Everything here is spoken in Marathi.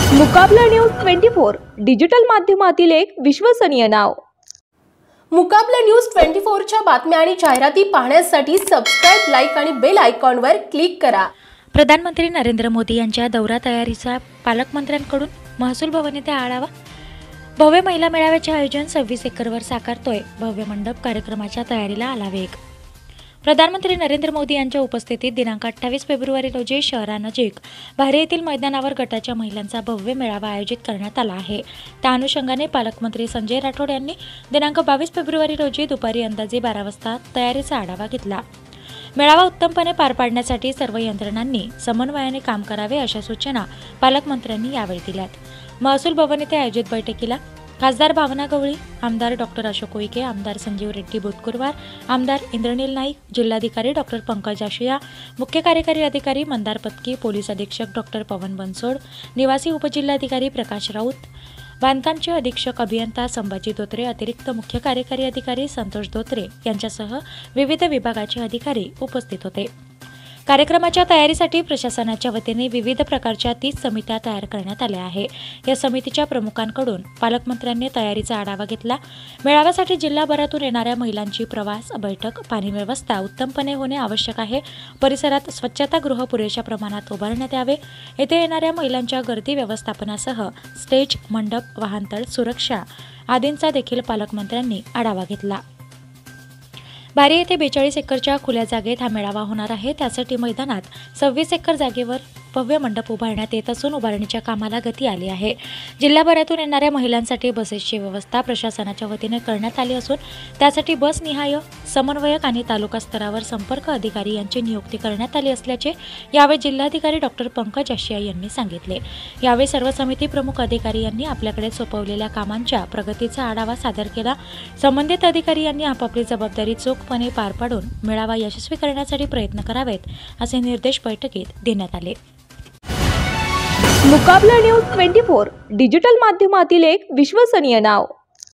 मुकाबला न्यूज 24 डिजिटल माध्यमातील एक विश्वसनीय नाव। मुकाबला न्यूज 24 च्या बातम्या आणि जाहिराती पाहण्यासाठी सबस्क्राइब, लाईक आणि बेल आयकॉनवर क्लिक करा। प्रधानमंत्री नरेंद्र मोदी यांच्या दौरा तयारीचा पालकमंत्र्यांकडून महसूल भवन येथे आढावा। भव्य महिला मेळाव्याचे आयोजन 26 एकरवर साकारतोय। भव्य मंडप कार्यक्रमाच्या तयारीला आला वेग। प्रधानमंत्री नरेंद्र मोदी यांच्या उपस्थितीत दिनांक 28 फेब्रुवारी रोजी शहरानजीक भारे येथील मैदानावर गटाच्या महिलांचा भव्य मेळावा आयोजित करण्यात आला आहे। त्या अनुषंगाने पालकमंत्री संजय राठोड यांनी दिनांक 22 फेब्रुवारी रोजी दुपारी अंदाजे 12 वाजता तयारीचा आढावा घेतला। मेळावा उत्तमपणे पार पाडण्यासाठी सर्व यंत्रणांनी समन्वयाने काम करावे अशा सूचना पालकमंत्र्यांनी यावेळी दिल्यात। महसूल भवन येथे आयोजित बैठकीला खासदार भावना गवळी, आमदार डॉक्टर अशोक उईके, आमदार संजीव रेड्डी बुधकुरवार, आमदार इंद्रनील नाईक, जिल्हाधिकारी डॉक्टर पंकज आशिया, मुख्य कार्यकारी अधिकारी मंदार पत्की, पोलीस अधीक्षक डॉक्टर पवन बनसोड, निवासी उपजिल्हाधिकारी प्रकाश राऊत, बांधकामचे अधीक्षक अभियंता संभाजी धोत्रे, अतिरिक्त मुख्य कार्यकारी अधिकारी संतोष धोत्रे यांच्यासह विविध विभागाचे अधिकारी उपस्थित होते। कार्यक्रमाच्या तयारीसाठी प्रशासनाच्या वतीने विविध प्रकारच्या 30 समित्या तयार करण्यात आल्या आहे। या समितीच्या प्रमुखांकडून पालकमंत्र्यांनी तयारीचा आढावा घेतला। मेळाव्यासाठी जिल्हाभरातून येणाऱ्या महिलांची प्रवास, बैठक, पाणी व्यवस्था उत्तमपणे होणे आवश्यक आहे। परिसरात स्वच्छतागृह पुरेशा प्रमाणात उभारण्यात यावे। येथे येणाऱ्या महिलांच्या गर्दी व्यवस्थापनासह स्टेज, मंडप, वाहनतळ सुरक्षा आदींचा देखील पालकमंत्र्यांनी आढावा घेतला। भारे येथे 42 एकरच्या खुल्या जागेत हा मेळावा होणार आहे। त्यासाठी मैदानात 26 एकर जागेवर भव्य मंडप उभारण्यात येत असून उभारणीच्या कामाला गती आली आहे। जिल्हाभरातून येणाऱ्या महिलांसाठी बसेसची व्यवस्था प्रशासनाच्या वतीने करण्यात आली असून त्यासाठी बस निहाय समन्वयक आणि तालुका स्तरावर संपर्क अधिकारी यांची नियुक्ती करण्यात आली असल्याचे यावेळी जिल्हाधिकारी डॉक्टर पंकज आशिया यांनी सांगितले। यावेळी सर्व समिती प्रमुख अधिकारी यांनी आपल्याकडे सोपवलेल्या कामांच्या प्रगतीचा आढावा सादर केला। संबंधित अधिकारी यांनी आपापली जबाबदारी चोखपणे पार पाडून मेळावा यशस्वी करण्यासाठी प्रयत्न करावेत असे निर्देश बैठकीत देण्यात आले। मुकाबला न्यूज 24 डिजिटल माध्यमातील एक विश्वसनीय नाव।